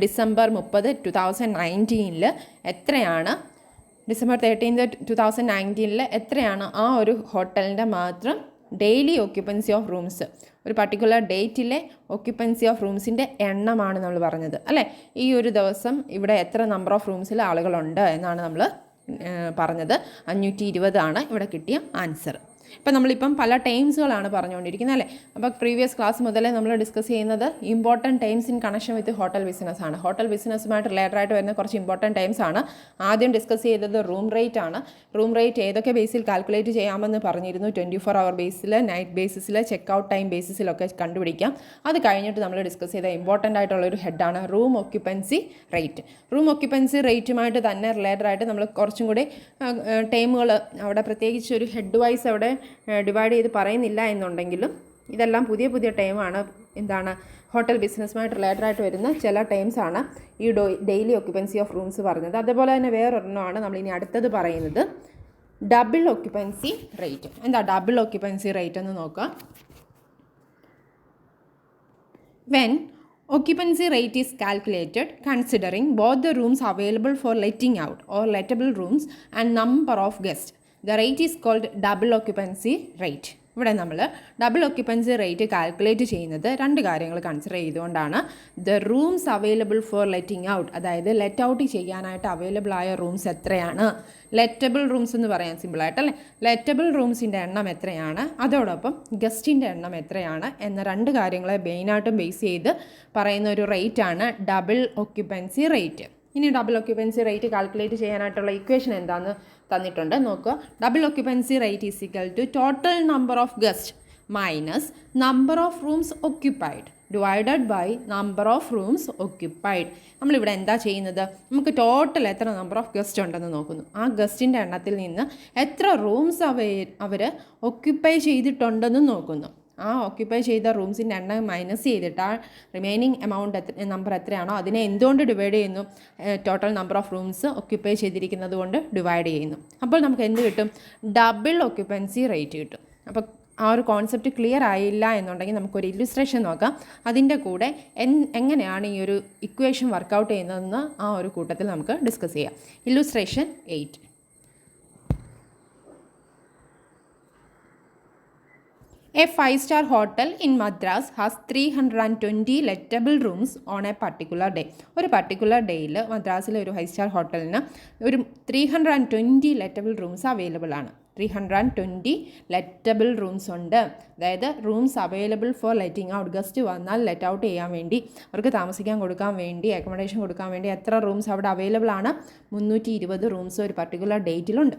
ഡിസംബർ 30, 2019 എത്രയാണ്, ഡിസംബർ 13, 2019 എത്രയാണ് ആ ഒരു ഹോട്ടലിൻ്റെ മാത്രം ഡെയിലി ഒക്യുപ്പൻസി ഓഫ് റൂംസ്, ഒരു പർട്ടിക്കുലർ ഡേറ്റിലെ ഒക്യുപ്പൻസി ഓഫ് റൂംസിൻ്റെ എണ്ണമാണ് നമ്മൾ പറഞ്ഞത് അല്ലേ. ഈ ഒരു ദിവസം ഇവിടെ എത്ര നമ്പർ ഓഫ് റൂംസിൽ ആളുകളുണ്ട് എന്നാണ് നമ്മൾ പറഞ്ഞത്. 520 ആണ് ഇവിടെ കിട്ടിയ ആൻസർ. ഇപ്പം നമ്മളിപ്പം പല ടൈംസുകളാണ് പറഞ്ഞുകൊണ്ടിരിക്കുന്നത് അല്ലേ. അപ്പോൾ പ്രീവിയസ് ക്ലാസ് മുതലേ നമ്മൾ ഡിസ്കസ് ചെയ്യുന്നത് important terms in connection with hotel business ആണ്. ഹോട്ടൽ ബിസിനസ്സുമായിട്ട് റിലേറ്റഡ് ആയിട്ട് വരുന്ന കുറച്ച് ഇമ്പോർട്ടൻറ്റ് ടൈംസ് ആണ്. ആദ്യം ഡിസ്കസ് ചെയ്തത് റൂം റേറ്റ് ആണ്. റൂം റേറ്റ് ഏതൊക്കെ ബേസിൽ കാൽക്കുലേറ്റ് ചെയ്യാമെന്ന് പറഞ്ഞിരുന്നു. 24 hour ബേസിൽ, നൈറ്റ് ബേസിസിൽ, ചെക്കൗട്ട് ടൈം ബേസിസിലൊക്കെ കണ്ടുപിടിക്കാം. അത് കഴിഞ്ഞിട്ട് നമ്മൾ ഡിസ്കസ് ചെയ്ത ഇമ്പോർട്ടൻ്റ് ആയിട്ടുള്ളൊരു ഹെഡാണ് room occupancy rate. Room occupancy റേറ്റുമായിട്ട് തന്നെ റിലേറ്റഡ് ആയിട്ട് നമ്മൾ കുറച്ചും കൂടി ടൈമുകൾ അവിടെ പ്രത്യേകിച്ച് ഒരു ഹെഡ് വൈസ് അവിടെ ഡിവൈഡ് ചെയ്ത് പറയുന്നില്ല എന്നുണ്ടെങ്കിലും ഇതെല്ലാം പുതിയ പുതിയ ടൈമാണ്. ഹോട്ടൽ ബിസിനസ്സുമായിട്ട് റിലേറ്റഡ് ആയിട്ട് വരുന്ന ചില ടൈംസാണ് ഈ ഡെയിലി ഒക്യുപ്പൻസി ഓഫ് റൂംസ് പറഞ്ഞത്. അതേപോലെ തന്നെ വേറൊരെണ്ണമാണ് നമ്മളിനി അടുത്തത് പറയുന്നത്, ഡബിൾ ഒക്യുപ്പൻസി റേറ്റ്. എന്താ ഡബിൾ ഒക്യുപ്പൻസി റേറ്റ് എന്ന് നോക്കാം. When occupancy rate is calculated considering both the rooms available for letting out or lettable rooms and number of guests, the rate is called double occupancy rate. ഇവിടെ നമ്മൾ ഡബിൾ ഒക്യുപ്പൻസി റേറ്റ് കാൽക്കുലേറ്റ് ചെയ്യുന്നത് രണ്ട് കാര്യങ്ങൾ കൺസിഡർ ചെയ്തുകൊണ്ടാണ്. The rooms available for letting out, അതായത് ലെറ്റ് ഔട്ട് ചെയ്യാനായിട്ട് അവൈലബിൾ ആയ റൂംസ് എത്രയാണ്, ലെറ്റബിൾ റൂംസ് എന്ന് പറയാൻ സിമ്പിളായിട്ട് അല്ലേ. ലെറ്റബിൾ റൂംസിൻ്റെ എണ്ണം എത്രയാണ്, അതോടൊപ്പം ഗസ്റ്റിൻ്റെ എണ്ണം എത്രയാണ് എന്ന രണ്ട് കാര്യങ്ങളെ മെയിനായിട്ടും ബേസ് ചെയ്ത് പറയുന്ന ഒരു റേറ്റാണ് ഡബിൾ ഒക്യുപ്പൻസി റേറ്റ്. ഇനി ഡബിൾ ഒക്യുപ്പൻസി റേറ്റ് കാൽക്കുലേറ്റ് ചെയ്യാനായിട്ടുള്ള ഇക്വേഷൻ എന്താണെന്ന് തന്നിട്ടുണ്ട്, നോക്കുക. Double occupancy rate is equal to total number of guest minus number of rooms occupied divided by number of rooms occupied. നമ്മളിവിടെ എന്താ ചെയ്യുന്നത്? നമുക്ക് ടോട്ടൽ എത്ര നമ്പർ ഓഫ് ഗസ്റ്റ് ഉണ്ടെന്ന് നോക്കുന്നു. ആ ഗസ്റ്റിൻ്റെ എണ്ണത്തിൽ നിന്ന് എത്ര റൂംസ് അവർ ഒക്യുപ്പൈ ചെയ്തിട്ടുണ്ടെന്ന് നോക്കുന്നു. ആ ഒക്യുപ്പൈ ചെയ്ത റൂംസിൻ്റെ എണ്ണം മൈനസ് ചെയ്തിട്ട് ആ റിമൈനിങ് എമൗണ്ട് നമ്പർ എത്രയാണോ അതിനെ എന്തുകൊണ്ട് ഡിവൈഡ് ചെയ്യുന്നു? Total number of rooms occupy ചെയ്തിരിക്കുന്നത് കൊണ്ട് ഡിവൈഡ് ചെയ്യുന്നു. അപ്പോൾ നമുക്ക് എന്ത് കിട്ടും? ഡബിൾ ഒക്യുപ്പൻസി റേറ്റ് കിട്ടും. അപ്പോൾ ആ ഒരു കോൺസെപ്റ്റ് ക്ലിയർ ആയില്ല എന്നുണ്ടെങ്കിൽ നമുക്കൊരു ഇല്ലുസ്ട്രേഷൻ നോക്കാം. അതിൻ്റെ കൂടെ എങ്ങനെയാണ് ഈ ഒരു ഇക്വേഷൻ വർക്കൗട്ട് ചെയ്യുന്നതെന്ന് ആ ഒരു കൂട്ടത്തിൽ നമുക്ക് ഡിസ്കസ് ചെയ്യാം. Illustration 8. A 5-star hotel in Madras has 320 lettable rooms on a particular day. ഒരു പർട്ടിക്കുലർ ഡേയിൽ മദ്രാസിലെ ഒരു 5-star ഹോട്ടലിന് ഒരു 320 lettable rooms അവൈലബിൾ ആണ്. 320 lettable റൂംസ് ഉണ്ട്. അതായത് rooms available for letting out. Guest വന്നാൽ ലെറ്റ് ഔട്ട് ചെയ്യാൻ വേണ്ടി, അവർക്ക് താമസിക്കാൻ കൊടുക്കാൻ വേണ്ടി, അക്കോമഡേഷൻ കൊടുക്കാൻ വേണ്ടി എത്ര റൂംസ് അവിടെ അവൈലബിൾ ആണ്? 320 റൂംസ് ഒരു പർട്ടിക്കുലർ ഡേറ്റിലുണ്ട്.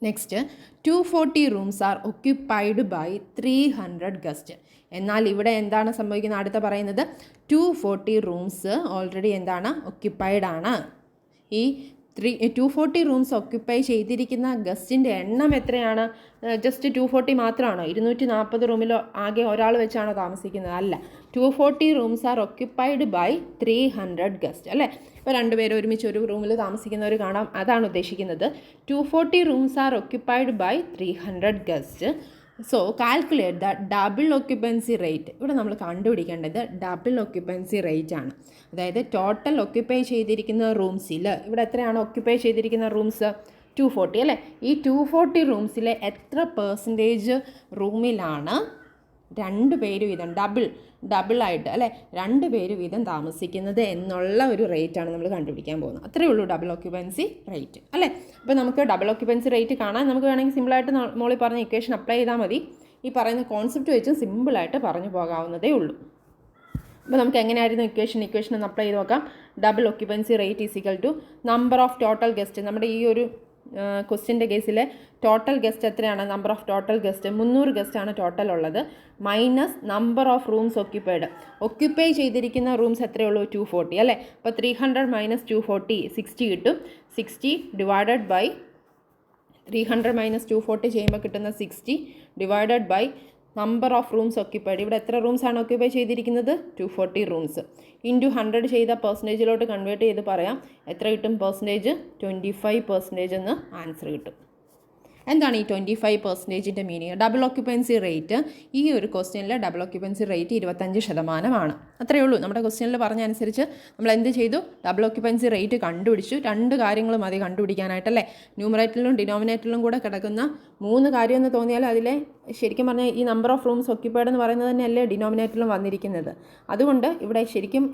Next 240 rooms are occupied by 300 guest. എന്നാൽ ഇവിടെ എന്താണ് സംഭവിക്കുന്നത്? അടുത്ത പറയുന്നത് 240 റൂംസ് ഓൾറെഡി ഒക്യുപ്പൈഡ് ആണ്. ഈ 240 റൂംസ് ഒക്യുപ്പൈ ചെയ്തിരിക്കുന്ന ഗസ്റ്റിൻ്റെ എണ്ണം എത്രയാണ്? ജസ്റ്റ് 240 മാത്രമാണോ? 240 റൂമിൽ ആകെ ഒരാൾ വെച്ചാണോ താമസിക്കുന്നത്? അല്ല. 240 rooms are occupied by 300 guest അല്ലേ. ഇപ്പോൾ രണ്ടുപേരും ഒരുമിച്ച് ഒരു റൂമിൽ താമസിക്കുന്നവർ കാണാം, അതാണ് ഉദ്ദേശിക്കുന്നത്. 240 rooms are occupied by 300 guest. So calculate the double occupancy rate. ഇവിടെ നമ്മൾ കണ്ടുപിടിക്കേണ്ടത് ഡബിൾ ഒക്യുപ്പൻസി റേറ്റ് ആണ്. അതായത് ടോട്ടൽ ഒക്യുപ്പൈ ചെയ്തിരിക്കുന്ന റൂംസിൽ ഇവിടെ എത്രയാണ് ഒക്യുപ്പൈ ചെയ്തിരിക്കുന്ന റൂംസ്? 240 അല്ലേ. ഈ 240 റൂംസിലെ എത്ര പെർസെൻറ്റേജ് റൂമിലാണ് 2 പേര് വീതം ഡബിളായിട്ട് അല്ലേ 2 പേര് വീതം താമസിക്കുന്നത് എന്നുള്ള ഒരു റേറ്റാണ് നമ്മൾ കണ്ടുപിടിക്കാൻ പോകുന്നത്. അത്രയേ ഉള്ളൂ ഡബിൾ ഒക്യുപ്പൻസി റേറ്റ് അല്ലേ. അപ്പോൾ നമുക്ക് ഡബിൾ ഒക്യുപ്പൻസി റേറ്റ് കാണാൻ നമുക്ക് വേണമെങ്കിൽ സിമ്പിളായിട്ട് മോളിൽ പറഞ്ഞ ഇക്വേഷൻ അപ്ലൈ ചെയ്താൽ മതി. ഈ പറയുന്ന കോൺസെപ്റ്റ് വെച്ച് സിമ്പിളായിട്ട് പറഞ്ഞു പോകാവുന്നതേ ഉള്ളൂ. അപ്പോൾ നമുക്ക് എങ്ങനെയായിരുന്നു ഇക്വേഷൻ ഒന്ന് അപ്ലൈ ചെയ്ത് നോക്കാം. Double occupancy rate is equal to number of total guest. നമ്മുടെ ഈ ഒരു ക്വസ്റ്റ്യൻ്റെ കേസിൽ ടോട്ടൽ ഗസ്റ്റ് എത്രയാണ്? നമ്പർ ഓഫ് ടോട്ടൽ ഗസ്റ്റ് 300 ഗസ്റ്റാണ് ടോട്ടൽ ഉള്ളത്, minus number of rooms occupied. Occupy ചെയ്തിരിക്കുന്ന റൂംസ് എത്രയേ ഉള്ളൂ? 240 അല്ലേ. അപ്പോൾ 300 മൈനസ് 240 60 കിട്ടും. 60 ഡിവൈഡഡ് ബൈ 300 മൈനസ് 240 ചെയ്യുമ്പോൾ കിട്ടുന്ന 60 divided by number of rooms occupied. ഇവിടെ എത്ര റൂംസാണ് ഒക്യുപ്പൈ ചെയ്തിരിക്കുന്നത്? 240 റൂംസ്. ഇൻറ്റു 100 ചെയ്ത പെർസെൻറ്റേജിലോട്ട് കൺവേർട്ട് ചെയ്ത് പറയാം. എത്ര കിട്ടും പെർസെൻറ്റേജ്? 25% എന്ന് ആൻസർ കിട്ടും. എന്താണ് ഈ 25%ൻ്റെ മീനിങ്? ഡബിൾ ഒക്യുപ്പൻസി റേറ്റ്, ഈ ഒരു ക്വസ്റ്റ്യനിൽ ഡബിൾ ഒക്യുപ്പൻസി റേറ്റ് 25%. അത്രയേ ഉള്ളൂ. നമ്മുടെ ക്വസ്റ്റ്യനിൽ പറഞ്ഞ അനുസരിച്ച് നമ്മൾ എന്ത് ചെയ്തു? ഡബിൾ ഒക്യുപ്പൻസി റേറ്റ് കണ്ടുപിടിച്ചു. 2 കാര്യങ്ങൾ മതി കണ്ടുപിടിക്കാനായിട്ടല്ലേ. ന്യൂമറേറ്ററിലും ഡിനോമിനേറ്ററിലും കൂടെ കിടക്കുന്ന 3 കാര്യം എന്ന് തോന്നിയാൽ അതിലെ ശരിക്കും പറഞ്ഞാൽ ഈ നമ്പർ ഓഫ് റൂംസ് ഒക്യുപ്പൈഡ് എന്ന് പറയുന്നത് തന്നെയല്ലേ ഡിനോമിനേറ്ററിലും വന്നിരിക്കുന്നത്. അതുകൊണ്ട് ഇവിടെ ശരിക്കും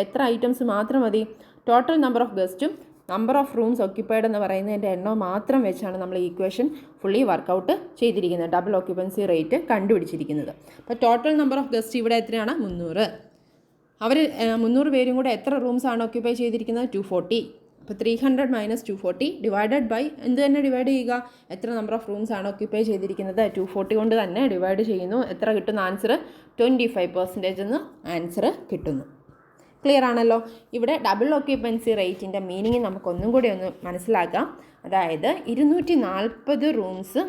എത്ര ഐറ്റംസ് മാത്രം മതി? ടോട്ടൽ നമ്പർ ഓഫ് ഗസ്റ്റും നമ്പർ ഓഫ് റൂംസ് ഒക്യുപ്പൈഡ് എന്ന് പറയുന്നതിൻ്റെ എണ്ണം മാത്രം വെച്ചാണ് നമ്മൾ ഈക്വേഷൻ ഫുള്ളി വർക്കൗട്ട് ചെയ്തിരിക്കുന്നത്, ഡബിൾ ഒക്യുപ്പൻസി റേറ്റ് കണ്ടുപിടിച്ചിരിക്കുന്നത്. അപ്പോൾ ടോട്ടൽ നമ്പർ ഓഫ് ഗസ്റ്റ് ഇവിടെ എത്രയാണ്? 300. അവർ 300 പേരും കൂടെ എത്ര റൂംസാണ് ഒക്യുപ്പൈ ചെയ്തിരിക്കുന്നത്? 240. അപ്പോൾ 300 മൈനസ് 240 ഡിവൈഡഡ് ബൈ എന്ത് തന്നെ ഡിവൈഡ് ചെയ്യുക? എത്ര നമ്പർ ഓഫ് റൂംസാണ് ഒക്യുപ്പൈ ചെയ്തിരിക്കുന്നത്? 240 കൊണ്ട് തന്നെ ഡിവൈഡ് ചെയ്യുന്നു. എത്ര കിട്ടുന്ന ആൻസർ? 25% എന്ന് ആൻസർ കിട്ടുന്നു. ക്ലിയർ ആണല്ലോ. ഇവിടെ ഡബിൾ ഒക്യുപ്പൻസി റേറ്റിൻ്റെ മീനിങ് നമുക്കൊന്നും കൂടി ഒന്ന് മനസ്സിലാക്കാം. അതായത് 240 റൂംസ്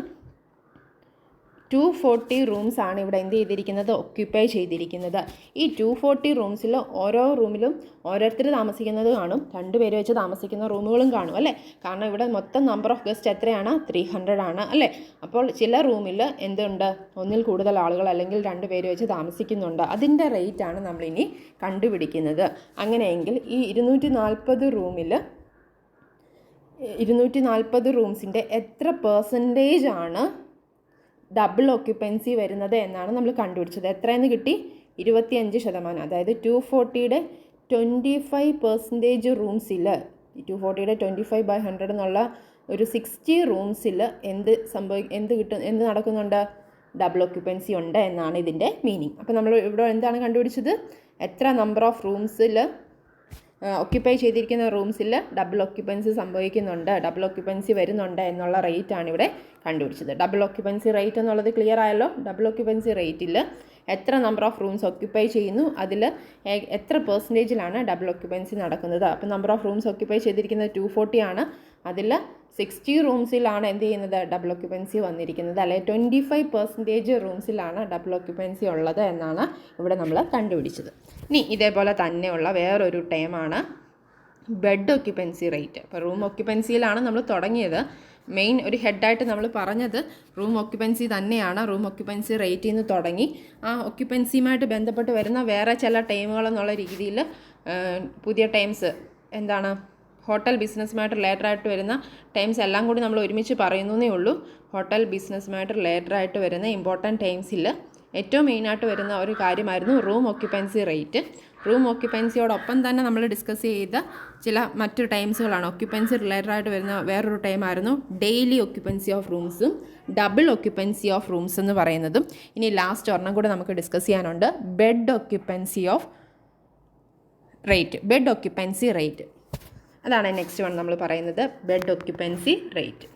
240 റൂംസാണ് ഇവിടെ എന്ത് ചെയ്തിരിക്കുന്നത്? ഒക്യുപ്പൈ ചെയ്തിരിക്കുന്നത്. ഈ 240 റൂംസിൽ ഓരോ റൂമിലും ഓരോരുത്തർ താമസിക്കുന്നത് കാണും, 2 പേര് വെച്ച് താമസിക്കുന്ന റൂമുകളും കാണും അല്ലേ. കാരണം ഇവിടെ മൊത്തം നമ്പർ ഓഫ് ഗസ്റ്റ് എത്രയാണ്? 300 ആണ് അല്ലേ. അപ്പോൾ ചില റൂമിൽ എന്തുണ്ട്? ഒന്നിൽ കൂടുതൽ ആളുകൾ അല്ലെങ്കിൽ 2 പേര് വെച്ച് താമസിക്കുന്നുണ്ട്. അതിൻ്റെ റേറ്റാണ് നമ്മളിനി കണ്ടുപിടിക്കുന്നത്. അങ്ങനെയെങ്കിൽ ഈ 240 റൂമിൽ 240 റൂംസിൻ്റെ എത്ര പെർസെൻറ്റേജ് ആണ് ഡബിൾ ഒക്യുപ്പൻസി വരുന്നത് എന്നാണ് നമ്മൾ കണ്ടുപിടിച്ചത്. എത്രയെന്ന് കിട്ടി? 25%. അതായത് 240യുടെ 25% റൂംസിൽ 240യുടെ 25/100 എന്നുള്ള ഒരു 60 റൂംസിൽ എന്ത് നടക്കുന്നുണ്ട്? ഡബിൾ ഒക്യുപ്പൻസി ഉണ്ട് എന്നാണ് ഇതിൻ്റെ മീനിങ്. അപ്പോൾ നമ്മൾ ഇവിടെ എന്താണ് കണ്ടുപിടിച്ചത്? എത്ര നമ്പർ ഓഫ് റൂംസിൽ ഒക്യുപ്പൈ ചെയ്തിരിക്കുന്ന റൂംസിൽ ഡബിൾ ഒക്യുപ്പൻസി സംഭവിക്കുന്നുണ്ട്, ഡബിൾ ഒക്യുപ്പൻസി വരുന്നുണ്ട് എന്നുള്ള റേറ്റാണ് ഇവിടെ കണ്ടുപിടിച്ചത്. ഡബിൾ ഒക്യുപ്പൻസി റേറ്റ് എന്നുള്ളത് ക്ലിയർ ആയല്ലോ. ഡബിൾ ഒക്യുപ്പൻസി റേറ്റിൽ എത്ര നമ്പർ ഓഫ് റൂംസ് ഒക്യുപ്പൈ ചെയ്യുന്നു, അതിൽ എത്ര പെർസെൻറ്റേജിലാണ് ഡബിൾ ഒക്യുപ്പൻസി നടക്കുന്നത്. അപ്പോൾ നമ്പർ ഓഫ് റൂംസ് ഒക്യുപ്പൈ ചെയ്തിരിക്കുന്നത് 240 ആണ്. അതിൽ 60 റൂംസിലാണ് എന്ത് ചെയ്യുന്നത്? ഡബിൾ ഒക്യുപ്പൻസി വന്നിരിക്കുന്നത്. അല്ലെ 25% റൂംസിലാണ് ഡബിൾ ഒക്യുപ്പൻസി ഉള്ളത് എന്നാണ് ഇവിടെ നമ്മൾ കണ്ടുപിടിച്ചത്. ഇനി ഇതേപോലെ തന്നെയുള്ള വേറൊരു ടേമാണ് ബെഡ് ഒക്യുപ്പൻസി റേറ്റ്. അപ്പോൾ റൂം ഒക്യുപ്പൻസിയിലാണ് നമ്മൾ തുടങ്ങിയത്. മെയിൻ ഒരു ഹെഡായിട്ട് നമ്മൾ പറഞ്ഞത് റൂം ഒക്യുപ്പൻസി തന്നെയാണ്. റൂം ഒക്യുപ്പൻസി റേറ്റിൽ നിന്ന് തുടങ്ങി ആ ഒക്യുപ്പൻസിയുമായിട്ട് ബന്ധപ്പെട്ട് വരുന്ന വേറെ ചില ടൈമുകളെന്നുള്ള രീതിയിൽ പുതിയ ടൈംസ് എന്താണ് ഹോട്ടൽ ബിസിനസ്സുമായിട്ട് റിലേറ്റഡായിട്ട് വരുന്ന ടൈംസ് എല്ലാം കൂടി നമ്മൾ ഒരുമിച്ച് പറയുന്നേ ഉള്ളൂ. ഹോട്ടൽ ബിസിനസ്സുമായിട്ട് റിലേറ്റഡായിട്ട് വരുന്ന ഇമ്പോർട്ടൻറ്റ് ടൈംസിൽ ഏറ്റവും മെയിനായിട്ട് വരുന്ന ഒരു കാര്യമായിരുന്നു റൂം ഒക്യുപ്പൻസി റേറ്റ്. റൂം ഒക്യുപ്പൻസിയോടൊപ്പം തന്നെ നമ്മൾ ഡിസ്കസ് ചെയ്ത ചില മറ്റു ടൈംസുകളാണ്. ഒക്യുപ്പൻസി റിലേറ്റഡായിട്ട് വരുന്ന വേറൊരു ടൈമായിരുന്നു ഡെയിലി ഒക്യുപ്പൻസി ഓഫ് റൂംസും ഡബിൾ ഒക്യുപ്പൻസി ഓഫ് റൂംസ് എന്ന് പറയുന്നതും. ഇനി ലാസ്റ്റ് ഒരെണ്ണം കൂടെ നമുക്ക് ഡിസ്കസ് ചെയ്യാനുണ്ട്, bed occupancy of rate. Bed occupancy rate അതാണ് നെക്സ്റ്റ് വൺ നമ്മൾ പറയുന്നത്, ബെഡ് ഒക്യുപ്പൻസി റേറ്റ്.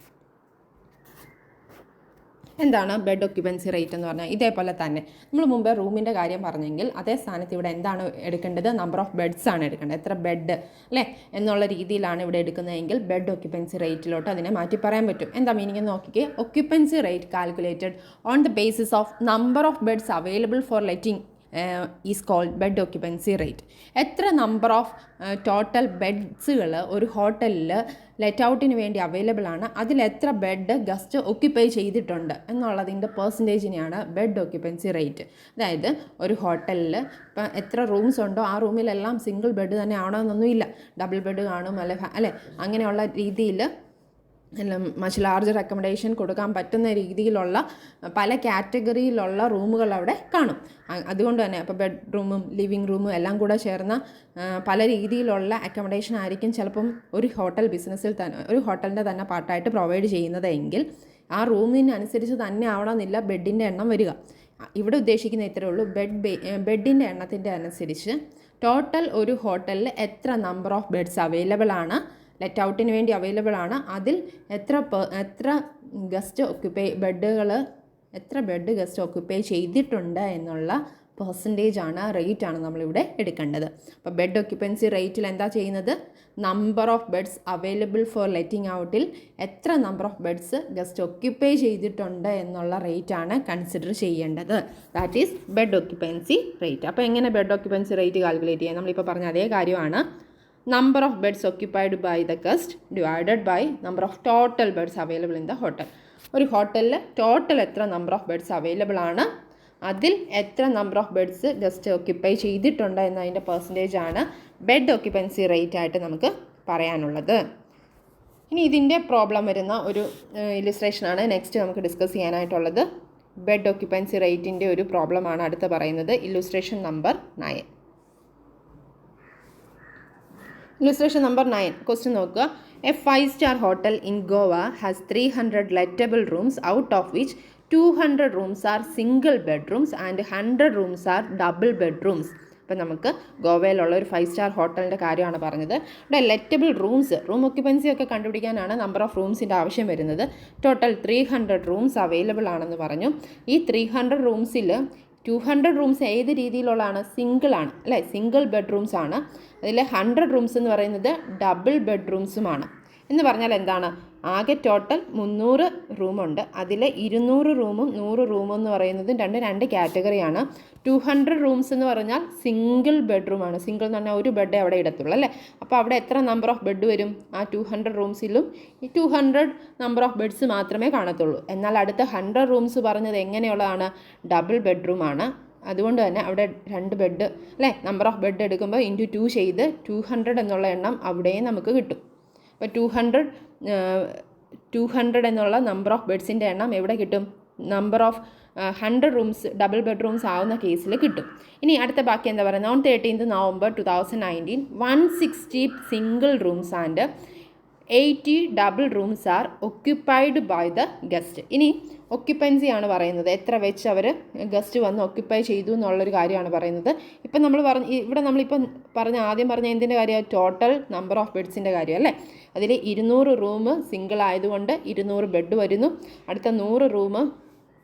എന്താണ് ബെഡ് ഒക്യുപ്പൻസി റേറ്റ് എന്ന് പറഞ്ഞാൽ? ഇതേപോലെ തന്നെ നമ്മൾ മുമ്പേ റൂമിൻ്റെ കാര്യം പറഞ്ഞെങ്കിൽ അതേ സ്ഥാനത്ത് ഇവിടെ എന്താണ് എടുക്കേണ്ടത്? നമ്പർ ഓഫ് ബെഡ്സ് ആണ് എടുക്കേണ്ടത്. എത്ര ബെഡ് അല്ലേ എന്നുള്ള രീതിയിലാണ് ഇവിടെ എടുക്കുന്നതെങ്കിൽ ബെഡ് ഒക്യുപ്പൻസി റേറ്റിലോട്ട് അതിനെ മാറ്റി പറയാൻ പറ്റും. എന്താ മീനിങ് എന്ന് നോക്കിക്കേ. Occupancy rate calculated on the basis of number of beds available for letting is called bed occupancy rate. എത്ര നമ്പർ ഓഫ് ടോട്ടൽ ബെഡ്സുകൾ ഒരു ഹോട്ടലിൽ ലെറ്റ് ഔട്ടിന് വേണ്ടി അവൈലബിൾ ആണ്, അതിലെത്ര ബെഡ് ഗസ്റ്റ് ഒക്യുപ്പൈ ചെയ്തിട്ടുണ്ട് എന്നുള്ളതിൻ്റെ പെർസെൻറ്റേജിനെയാണ് ബെഡ് ഒക്യുപ്പൻസി റേറ്റ്. അതായത് ഒരു ഹോട്ടലിൽ ഇപ്പം എത്ര റൂംസ് ഉണ്ടോ ആ റൂമിലെല്ലാം സിംഗിൾ ബെഡ് തന്നെ ആവണമെന്നൊന്നുമില്ല, ഡബിൾ ബെഡ് കാണും അല്ലെ അങ്ങനെയുള്ള രീതിയിൽ മച്ച് ലാർജർ അക്കോമഡേഷൻ കൊടുക്കാൻ പറ്റുന്ന രീതിയിലുള്ള പല കാറ്റഗറിയിലുള്ള റൂമുകൾ അവിടെ കാണും. അതുകൊണ്ട് തന്നെ ഇപ്പോൾ ബെഡ്റൂമും ലിവിങ് റൂമും എല്ലാം കൂടെ ചേർന്ന പല രീതിയിലുള്ള അക്കോമഡേഷൻ ആയിരിക്കും ചിലപ്പം ഒരു ഹോട്ടൽ ബിസിനസ്സിൽ തന്നെ ഒരു ഹോട്ടലിൻ്റെ തന്നെ പാർട്ടായിട്ട് പ്രൊവൈഡ് ചെയ്യുന്നതെങ്കിൽ ആ റൂമിനനുസരിച്ച് തന്നെ ആവണമെന്നില്ല ബെഡിൻ്റെ എണ്ണം വരിക. ഇവിടെ ഉദ്ദേശിക്കുന്ന ഇത്രയേ ഉള്ളൂ, ബെഡിൻ്റെ എണ്ണത്തിൻ്റെ അനുസരിച്ച് ടോട്ടൽ ഒരു ഹോട്ടലിൽ എത്ര നമ്പർ ഓഫ് ബെഡ്സ് അവൈലബിൾ ആണ് ലെറ്റ് ഔട്ടിന് വേണ്ടി അവൈലബിൾ ആണ്, അതിൽ എത്ര ഗസ്റ്റ് എത്ര ബെഡ് ഗസ്റ്റ് ഓക്യുപ്പൈ ചെയ്തിട്ടുണ്ട് എന്നുള്ള റേറ്റാണ് നമ്മളിവിടെ എടുക്കേണ്ടത്. അപ്പോൾ ബെഡ് ഒക്യുപ്പൻസി റേറ്റിൽ എന്താ ചെയ്യുന്നത്? Number of beds available for letting ഔട്ടിൽ എത്ര number of beds guest occupy ചെയ്തിട്ടുണ്ട് എന്നുള്ള റേറ്റാണ് കൺസിഡർ ചെയ്യേണ്ടത്. That is bed occupancy rate. അപ്പോൾ എങ്ങനെ ബെഡ് ഒക്യുപ്പൻസി റേറ്റ് കാൽക്കുലേറ്റ് ചെയ്യാം? നമ്മളിപ്പോൾ പറഞ്ഞ അതേ കാര്യമാണ്. Number of beds occupied by the guest divided by number of total beds available in the hotel. ഒരു ഹോട്ടലിൽ ടോട്ടൽ എത്ര നമ്പർ ഓഫ് ബെഡ്സ് അവൈലബിൾ ആണ്, അതിൽ എത്ര number of beds guest occupy ചെയ്തിട്ടുണ്ട് എന്നതിൻ്റെ പെർസെൻറ്റേജാണ് ബെഡ് ഒക്യുപ്പൻസി റേറ്റ് ആയിട്ട് നമുക്ക് പറയാനുള്ളത്. ഇനി ഇതിൻ്റെ പ്രോബ്ലം വരുന്ന ഒരു ഇല്ലുസ്ട്രേഷനാണ് നെക്സ്റ്റ് നമുക്ക് ഡിസ്കസ് ചെയ്യാനായിട്ടുള്ളത്. ബെഡ് ഒക്യുപ്പൻസി റേറ്റിൻ്റെ ഒരു പ്രോബ്ലമാണ് അടുത്ത് പറയുന്നത്. Illustration number 9. Illustration number 9 question നോക്കുക. A 5-star hotel in Goa has 300 lettable rooms, out of which 200 rooms are single bedrooms and 100 rooms are double bedrooms. അപ്പോൾ നമുക്ക് ഗോവയിലുള്ള ഒരു 5-star ഹോട്ടലിൻ്റെ കാര്യമാണ് പറഞ്ഞത്. ഇവിടെ ലെറ്റബിൾ റൂം ഒക്യുപ്പൻസി ഒക്കെ കണ്ടുപിടിക്കാനാണ് നമ്പർ ഓഫ് റൂംസിൻ്റെ ആവശ്യം വരുന്നത്. ടോട്ടൽ 300 റൂംസ് അവൈലബിൾ ആണെന്ന് പറഞ്ഞു. ഈ 300 റൂംസിൽ 200 റൂംസ് ഏത് രീതിയിലുള്ളതാണ്? സിംഗിളാണ് അല്ലേ, സിംഗിൾ ബെഡ്റൂംസ് ആണ്. അതിൽ 100 റൂംസ് എന്ന് പറയുന്നത് ഡബിൾ ബെഡ്റൂംസുമാണ്. എന്ന് പറഞ്ഞാൽ എന്താണ്? ആകെ ടോട്ടൽ 300 റൂമുണ്ട്. അതിൽ 200 റൂമും 100 റൂമും എന്ന് പറയുന്നത് രണ്ട് കാറ്റഗറിയാണ്. 200 റൂംസ് എന്ന് പറഞ്ഞാൽ സിംഗിൾ ബെഡ്റൂമാണ്. സിംഗിൾ എന്ന് പറഞ്ഞാൽ ഒരു ബെഡേ അവിടെ ഇടത്തുള്ളൂ അല്ലേ. അപ്പോൾ അവിടെ എത്ര നമ്പർ ഓഫ് ബെഡ് വരും? ആ 200 റൂംസിലും ഈ 200 നമ്പർ ഓഫ് ബെഡ്സ് മാത്രമേ കാണത്തുള്ളൂ. എന്നാൽ അടുത്ത 100 റൂംസ് പറഞ്ഞത് എങ്ങനെയുള്ളതാണ്? ഡബിൾ ബെഡ്റൂമാണ്. അതുകൊണ്ട് തന്നെ അവിടെ 2 ബെഡ് അല്ലേ, നമ്പർ ഓഫ് ബെഡ് എടുക്കുമ്പോൾ ഇൻറ്റു 2 ചെയ്ത് 200 എന്നുള്ള എണ്ണം അവിടെയും നമുക്ക് കിട്ടും. അപ്പോൾ 200 എന്നുള്ള നമ്പർ ഓഫ് ബെഡ്സിൻ്റെ എണ്ണം എവിടെ കിട്ടും? Number of 100 rooms double bedrooms ആവുന്ന കേസിൽ കിട്ടും. ഇനി അടുത്ത ബാക്കി എന്താ പറയുക? On 13th November 2019 160 single rooms and 80 double rooms are occupied by the guest. ഇനി ഒക്യുപ്പൻസി ആണ് പറയുന്നത്, എത്ര വെച്ച് അവർ ഗസ്റ്റ് വന്ന് ഒക്യുപ്പൈ ചെയ്തു എന്നുള്ളൊരു കാര്യമാണ് പറയുന്നത്. ഇപ്പം നമ്മളിപ്പം ആദ്യം പറഞ്ഞ എന്തിൻ്റെ കാര്യമാണ്? ടോട്ടൽ നമ്പർ ഓഫ് ബെഡ്സിൻ്റെ കാര്യം അല്ലേ. അതിൽ 200 റൂം സിംഗിൾ ആയതുകൊണ്ട് 200 ബെഡ് വരുന്നു. അടുത്ത 100 റൂം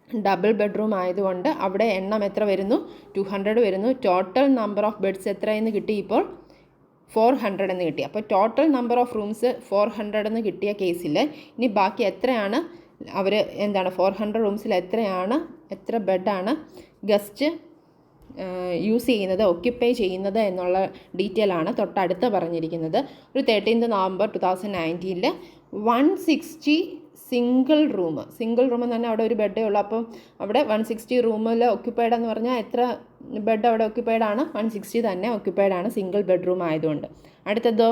ഡബിൾ ബെഡ്റൂം ആയതുകൊണ്ട് അവിടെ എണ്ണം എത്ര വരുന്നു? 200 വരുന്നു. ടോട്ടൽ നമ്പർ ഓഫ് ബെഡ്സ് എത്രയെന്ന് കിട്ടി? ഇപ്പോൾ 400 എന്ന് കിട്ടി. അപ്പോൾ ടോട്ടൽ നമ്പർ ഓഫ് റൂംസ് 400 എന്ന് കിട്ടിയ കേസിൽ ഇനി ബാക്കി എത്രയാണ് അവർ 400 റൂംസിൽ എത്ര ബെഡാണ് ഗസ്റ്റ് യൂസ് ചെയ്യുന്നത്, ഒക്യുപ്പൈ ചെയ്യുന്നത് എന്നുള്ള ഡീറ്റെയിൽ ആണ് തൊട്ടടുത്ത് പറഞ്ഞിരിക്കുന്നത്. ഒരു 13th November 2019 160 സിംഗിൾ റൂം എന്ന് പറഞ്ഞാൽ അവിടെ ഒരു ബെഡേ ഉള്ളൂ. അപ്പം അവിടെ 160 റൂമിൽ ഒക്യുപ്പൈഡ് എന്ന് പറഞ്ഞാൽ എത്ര ബെഡ് അവിടെ ഒക്യുപ്പൈഡ് ആണ്? 160 തന്നെ ഒക്യുപ്പൈഡ് ആണ്, സിംഗിൾ ബെഡ്റൂം ആയതുകൊണ്ട്. അടുത്തതോ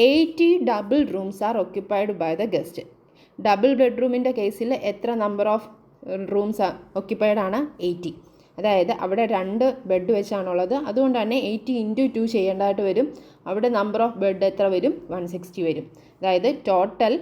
80 double rooms are occupied by the guest. Double ബെഡ്റൂമിൻ്റെ കേസിൽ എത്ര നമ്പർ ഓഫ് റൂംസ് ഒക്യുപ്പൈഡ് ആണ്? 80. അതായത് അവിടെ 2 ബെഡ് വെച്ചാണുള്ളത്. അതുകൊണ്ട് തന്നെ 80 × 2 ചെയ്യേണ്ടതായിട്ട് വരും. അവിടെ നമ്പർ ഓഫ് ബെഡ് എത്ര വരും? 160 വരും. അതായത് ടോട്ടൽ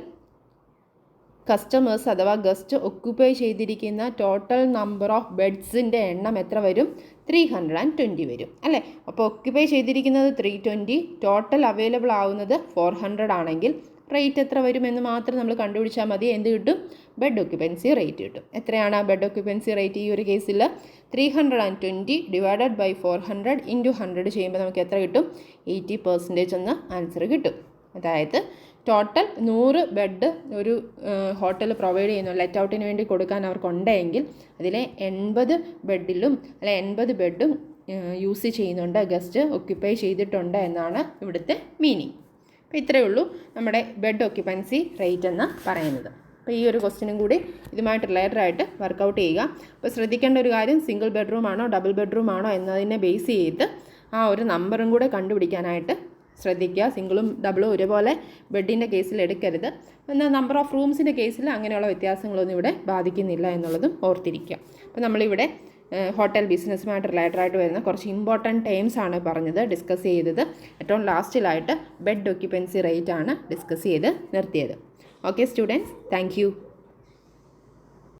കസ്റ്റമേഴ്സ് അഥവാ ഗസ്റ്റ് ഒക്യുപ്പൈ ചെയ്തിരിക്കുന്ന ടോട്ടൽ നമ്പർ ഓഫ് ബെഡ്സിൻ്റെ എണ്ണം എത്ര വരും? 320 വരും അല്ലേ. അപ്പോൾ ഒക്യുപ്പൈ ചെയ്തിരിക്കുന്നത് 320, ടോട്ടൽ അവൈലബിൾ ആവുന്നത് 400 ആണെങ്കിൽ റേറ്റ് എത്ര വരുമെന്ന് മാത്രം നമ്മൾ കണ്ടുപിടിച്ചാൽ മതി. എന്ത് കിട്ടും? ബെഡ് ഒക്യുപ്പൻസി റേറ്റ് കിട്ടും. എത്രയാണ് ബെഡ് ഒക്യുപ്പൻസി റേറ്റ് ഈ ഒരു കേസിൽ? 320 ഡിവൈഡഡ് ബൈ 400 × 100 ചെയ്യുമ്പോൾ നമുക്ക് എത്ര കിട്ടും? 80% എന്ന ആൻസർ കിട്ടും. അതായത് ടോട്ടൽ 100 ബെഡ് ഒരു ഹോട്ടൽ പ്രൊവൈഡ് ചെയ്യുന്നു, ലെറ്റ് ഔട്ടിന് വേണ്ടി കൊടുക്കാൻ അവർക്കുണ്ടെങ്കിൽ അതിലെ 80 ബെഡിലും 80 ബെഡും യൂസ് ചെയ്യുന്നുണ്ട്, ഗസ്റ്റ് ഒക്യുപ്പൈ ചെയ്തിട്ടുണ്ട് എന്നാണ് ഇവിടുത്തെ മീനിങ്. അപ്പോൾ ഇത്രയേ ഉള്ളൂ നമ്മുടെ ബെഡ് ഒക്യുപ്പൻസി റേറ്റ് എന്ന് പറയുന്നത്. അപ്പോൾ ഈ ഒരു ക്വസ്റ്റ്യനും കൂടി ഇതുമായിട്ട് റിലേറ്റഡ് ആയിട്ട് വർക്കൗട്ട് ചെയ്യുക. അപ്പോൾ ശ്രദ്ധിക്കേണ്ട ഒരു കാര്യം, സിംഗിൾ ബെഡ്റൂം ആണോ ഡബിൾ ബെഡ്റൂം ആണോ എന്നതിനെ ബേസ് ചെയ്ത് ആ ഒരു നമ്പറും കൂടെ കണ്ടുപിടിക്കാനായിട്ട് ശ്രദ്ധിക്കുക. സിംഗിളും ഡബിളും ഒരുപോലെ ബെഡിൻ്റെ കേസിൽ എടുക്കരുത്. എന്നാൽ നമ്പർ ഓഫ് റൂംസിൻ്റെ കേസിൽ അങ്ങനെയുള്ള വ്യത്യാസങ്ങളൊന്നും ഇവിടെ ബാധിക്കുന്നില്ല എന്നുള്ളതും ഓർത്തിരിക്കുക. അപ്പോൾ നമ്മളിവിടെ ഹോട്ടൽ ബിസിനസ്സുമായിട്ട് റിലേറ്റഡ് ആയിട്ട് വരുന്ന കുറച്ച് ഇമ്പോർട്ടൻറ്റ് ടേംസ് ആണ് ഡിസ്കസ് ചെയ്തത്. ഏറ്റവും ലാസ്റ്റിലായിട്ട് ബെഡ് ഒക്യുപ്പൻസി റേറ്റ് ആണ് ഡിസ്കസ് ചെയ്ത് നിർത്തിയത്. Okay students, thank you.